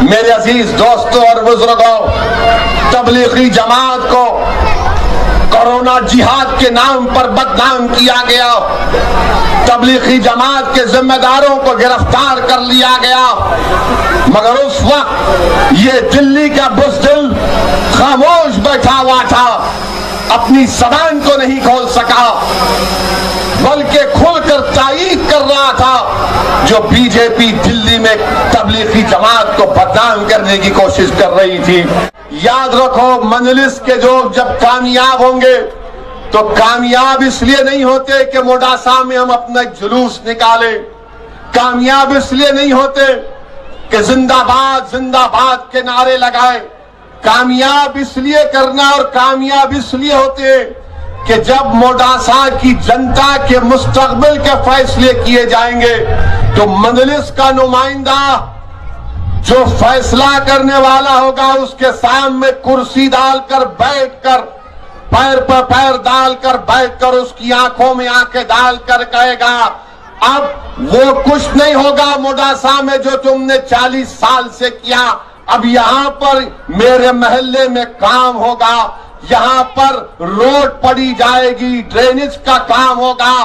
मेरे अजीज दोस्तों और बुजुर्गों, तबलीगी जमात को कोरोना जिहाद के नाम पर बदनाम किया गया, तबलीगी जमात के जिम्मेदारों को गिरफ्तार कर लिया गया, मगर उस वक्त ये दिल्ली का बुज़दिल खामोश बैठा हुआ था, अपनी ज़बान को नहीं खोल सका, बल्कि खुलकर तायीद कर रहा था जो बीजेपी दिल्ली में तबलीगी जमात को बदनाम करने की कोशिश कर रही थी। याद रखो, मजलिस के लोग जब कामयाब होंगे तो कामयाब इसलिए नहीं होते कि मोडासा में हम अपना जुलूस निकाले, कामयाब इसलिए नहीं होते कि जिंदाबाद जिंदाबाद के नारे लगाए, कामयाब इसलिए करना और कामयाब इसलिए होते कि जब मोडासा की जनता के मुस्तकबिल के फैसले किए जाएंगे तो मजलिस का नुमाइंदा जो फैसला करने वाला होगा उसके सामने कुर्सी डालकर बैठकर, पैर पर पैर डालकर बैठकर उसकी आंखों में आंखें डालकर कहेगा, अब वो कुछ नहीं होगा मोडासा में जो तुमने 40 साल से किया, अब यहां पर मेरे मोहल्ले में काम होगा, यहां पर रोड पड़ी जाएगी, ड्रेनेज का काम होगा,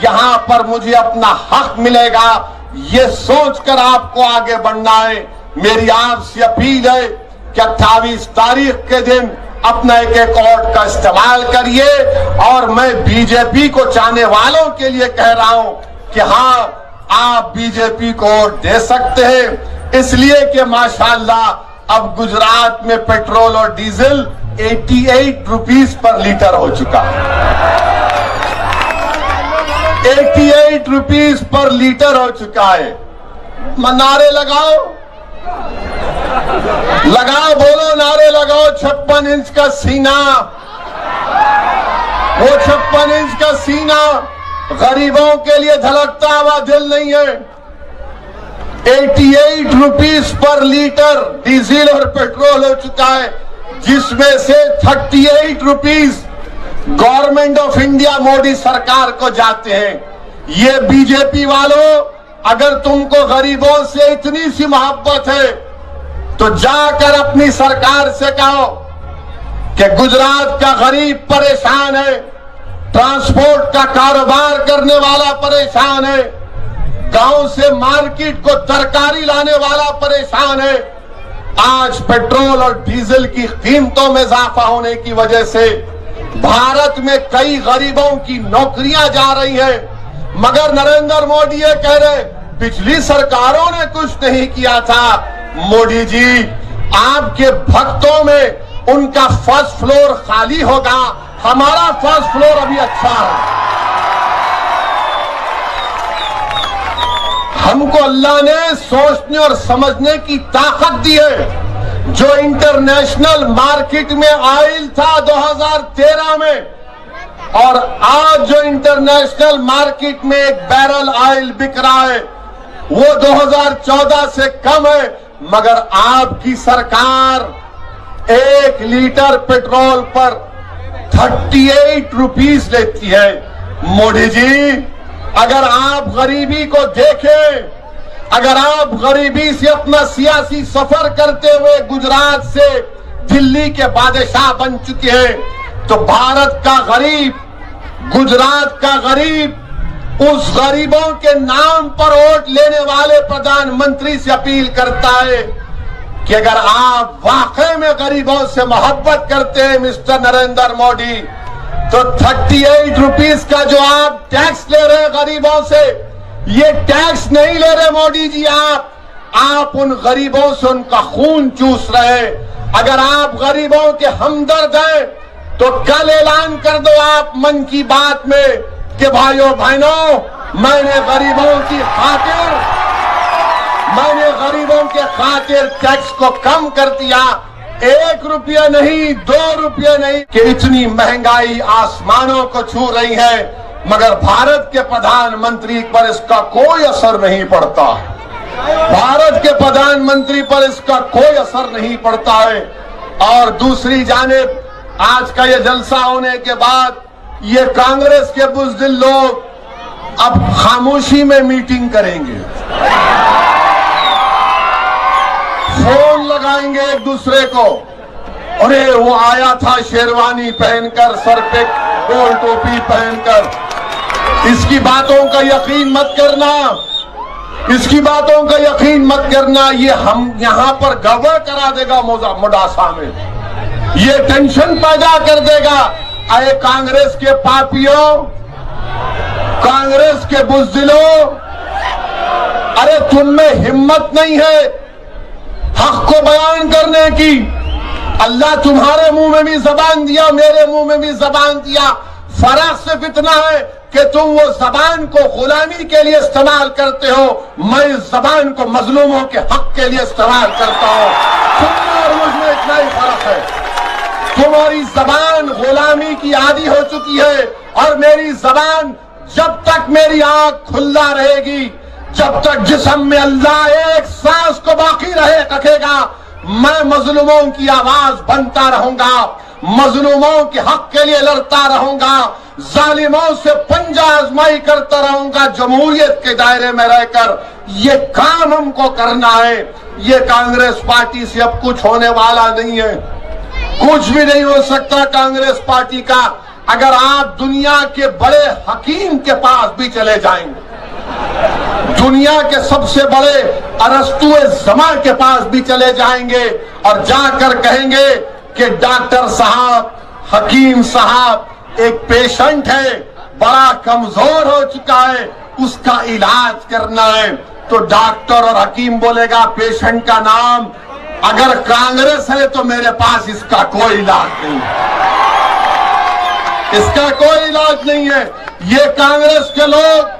यहां पर मुझे अपना हक मिलेगा। ये सोचकर आपको आगे बढ़ना है। मेरी आपसे अपील है कि 28 तारीख के दिन अपना एक वोट का इस्तेमाल करिए, और मैं बीजेपी को चाहने वालों के लिए कह रहा हूं कि हाँ, आप बीजेपी को वोट दे सकते हैं, इसलिए कि माशाअल्लाह अब गुजरात में पेट्रोल और डीजल 88 रुपीस पर लीटर हो चुका है, 88 रुपीस पर लीटर हो चुका है। नारे लगाओ, लगाओ, बोलो नारे लगाओ। 56 इंच का सीना, वो 56 इंच का सीना गरीबों के लिए धड़कता हुआ दिल नहीं है। 88 रुपीस पर लीटर डीजल और पेट्रोल हो चुका है, जिसमें से 38 rupees government of India Modi सरकार को जाते हैं। ये बीजेपी वालों, अगर तुमको गरीबों से इतनी सी मोहब्बत है तो जाकर अपनी सरकार से कहो कि गुजरात का गरीब परेशान है, ट्रांसपोर्ट का कारोबार करने वाला परेशान है, गांव से मार्केट को तरकारी लाने वाला परेशान है। आज पेट्रोल और डीजल की कीमतों में इजाफा होने की वजह से भारत में कई गरीबों की नौकरियां जा रही हैं, मगर नरेंद्र मोदी ये कह रहे पिछली सरकारों ने कुछ नहीं किया था। मोदी जी, आपके भक्तों में उनका फर्स्ट फ्लोर खाली होगा, हमारा फर्स्ट फ्लोर अभी अच्छा है। हमको अल्लाह ने सोचने और समझने की ताकत दी है। जो इंटरनेशनल मार्केट में ऑयल था 2013 में, और आज जो इंटरनेशनल मार्केट में एक बैरल ऑयल बिक रहा है वो 2014 से कम है, मगर आपकी सरकार 1 लीटर पेट्रोल पर 38 रुपीस लेती है। मोदी जी, अगर आप गरीबी को देखें, अगर आप गरीबी से अपना सियासी सफर करते हुए गुजरात से दिल्ली के बादशाह बन चुके हैं, तो भारत का गरीब, गुजरात का गरीब, उस गरीबों के नाम पर वोट लेने वाले प्रधानमंत्री से अपील करता है कि अगर आप वाकई में गरीबों से मोहब्बत करते हैं मिस्टर नरेंद्र मोदी, तो 38 रुपीस का जो आप टैक्स ले रहे हैं गरीबों से, ये टैक्स नहीं ले रहे मोदी जी, आप उन गरीबों से उनका खून चूस रहे हैं। अगर आप गरीबों के हमदर्द हैं तो कल ऐलान कर दो आप मन की बात में कि भाइयों बहनों, मैंने गरीबों के खातिर टैक्स को कम कर दिया। 1 रुपया नहीं, 2 रुपये नहीं, कि इतनी महंगाई आसमानों को छू रही है, मगर भारत के प्रधानमंत्री पर इसका कोई असर नहीं पड़ता। भारत के प्रधानमंत्री पर इसका कोई असर नहीं पड़ता है। और दूसरी जानिब आज का ये जलसा होने के बाद ये कांग्रेस के बुज़दिल लोग अब खामोशी में मीटिंग करेंगे, फोन लगाएंगे एक दूसरे को, अरे वो आया था शेरवानी पहनकर, सर पे गोल टोपी पहनकर। इसकी बातों का यकीन मत करना, इसकी बातों का यकीन मत करना। ये हम यहां पर गड़बड़ करा देगा मोडासा में, ये टेंशन पैदा कर देगा। अरे कांग्रेस के पापियों, कांग्रेस के बुज़दिलों, अरे तुम में हिम्मत नहीं है हक को बयान करने की। अल्लाह तुम्हारे मुंह में भी जबान दिया, मेरे मुंह में भी जबान दिया। फर्क सिर्फ इतना है कि तुम वो जबान को गुलामी के लिए इस्तेमाल करते हो, मैं इस जबान को मजलूमों के हक के लिए इस्तेमाल करता हूं। तुम और मुझ में इतना ही फर्क है। तुम्हारी जबान गुलामी की आदी हो चुकी है और मेरी जबान जब तक मेरी आंख खुला रहेगी, जब तक जिस्म में अल्लाह एक सांस को बाकी रखेगा, मैं मजलूमों की आवाज बनता रहूंगा, मजलूमों के हक के लिए लड़ता रहूंगा, जालिमों से पंजा आजमाई करता रहूंगा जमहूरियत के दायरे में रहकर। ये काम हमको करना है। ये कांग्रेस पार्टी से अब कुछ होने वाला नहीं है, कुछ भी नहीं हो सकता कांग्रेस पार्टी का। अगर आप दुनिया के बड़े हकीम के पास भी चले जाएंगे, दुनिया के सबसे बड़े अरस्तुए ज़मा के पास भी चले जाएंगे और जाकर कहेंगे कि डॉक्टर साहब, हकीम साहब, एक पेशेंट है, बड़ा कमजोर हो चुका है, उसका इलाज करना है, तो डॉक्टर और हकीम बोलेगा पेशेंट का नाम, अगर कांग्रेस है तो मेरे पास इसका कोई इलाज नहीं, इसका कोई इलाज नहीं है। ये कांग्रेस के लोग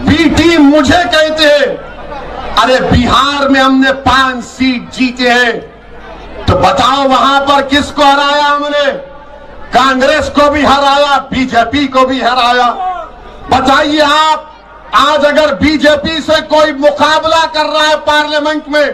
बी टीम मुझे कहते हैं। अरे बिहार में हमने 5 सीट जीते हैं, तो बताओ वहां पर किसको हराया हमने? कांग्रेस को भी हराया, बीजेपी को भी हराया। बताइए आप, आज अगर बीजेपी से कोई मुकाबला कर रहा है पार्लियामेंट में,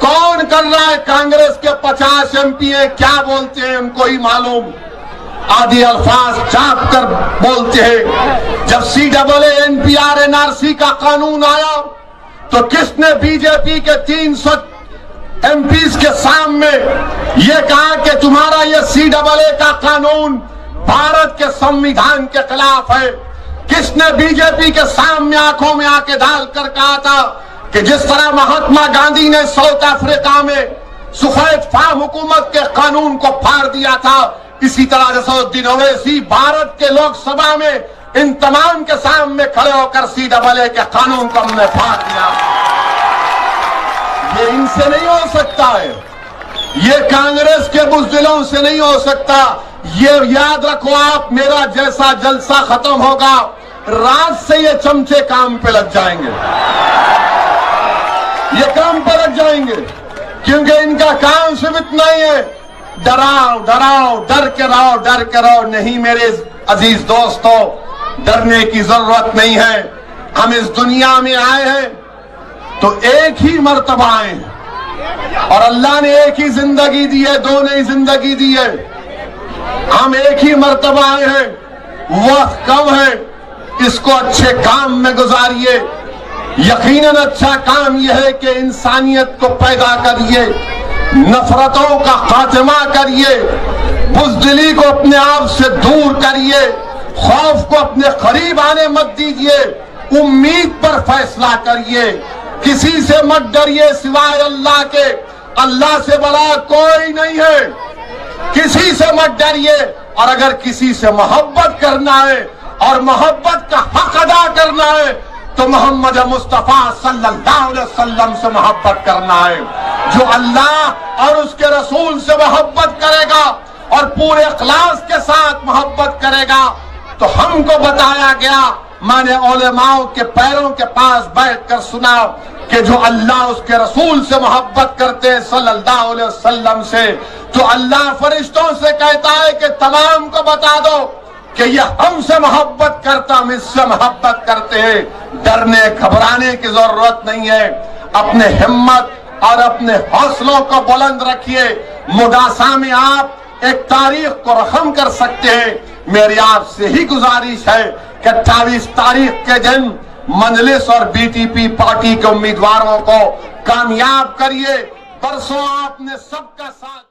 कौन कर रहा है? कांग्रेस के 50 एमपी है, क्या बोलते हैं उनको ही मालूम, आदि अल्फाज चाप कर बोलते हैं। जब CAA NPR NRC का कानून आया तो किसने बीजेपी के 300 MPs के सामने ये कहा कि तुम्हारा ये CAA का कानून भारत के संविधान के खिलाफ है? किसने बीजेपी के सामने आंखों में आके डालकर कहा था कि जिस तरह महात्मा गांधी ने साउथ अफ्रीका में सफेद फाम हुकूमत के कानून को फाड़ दिया था, इसी तरह जसउद्दीन ओवैसी भारत के लोकसभा में इन तमाम के सामने खड़े होकर CAA के कानून को हमने फाड़ दिया। ये इनसे नहीं हो सकता है, ये कांग्रेस के बुज़दिलों से नहीं हो सकता। ये याद रखो आप, मेरा जैसा जलसा खत्म होगा, रात से ये चमचे काम पे लग जाएंगे, ये काम पे लग जाएंगे, क्योंकि इनका काम सिर्फ इतना ही है, डराओ डराओ, डर के रहो, डर के रहो। नहीं मेरे अजीज दोस्तों, डरने की जरूरत नहीं है। हम इस दुनिया में आए हैं तो एक ही मर्तबा आए हैं और अल्लाह ने एक ही जिंदगी दी है, दो नई जिंदगी दी है। हम एक ही मर्तबा आए हैं, वक्त कम है, इसको अच्छे काम में गुजारिए। यकीनन अच्छा काम यह है कि इंसानियत को पैदा करिए, नफरतों का खात्मा करिए, बुज़दिली को अपने आप से दूर करिए, खौफ को अपने करीब आने मत दीजिए, उम्मीद पर फैसला करिए, किसी से मत डरिए सिवाय अल्लाह के। अल्लाह से बड़ा कोई नहीं है, किसी से मत डरिए। और अगर किसी से मोहब्बत करना है और मोहब्बत का हक अदा करना है तो मोहम्मद मुस्तफा सल्लल्लाहु अलैहि वसल्लम से मोहब्बत करना है। जो अल्लाह और उसके रसूल से मोहब्बत करेगा और पूरे इखलास के साथ मोहब्बत करेगा, तो हमको बताया गया, मैंने उलेमाओं के पैरों के पास बैठकर सुना कि जो अल्लाह उसके रसूल से मोहब्बत करते हैं सल्लल्लाहु अलैहि वसल्लम से, तो अल्लाह फरिश्तों से कहता है कि तमाम को बता दो कि ये हमसे मोहब्बत करता, हम इससे मोहब्बत करते हैं। डरने घबराने की जरूरत नहीं है। अपने हिम्मत और अपने हौसलों को बुलंद रखिए। मुडासा में आप एक तारीख को रकम कर सकते हैं। मेरी आपसे ही गुजारिश है कि 28 तारीख के दिन मजलिस और बीटीपी पार्टी के उम्मीदवारों को कामयाब करिए। परसों आपने सबका साथ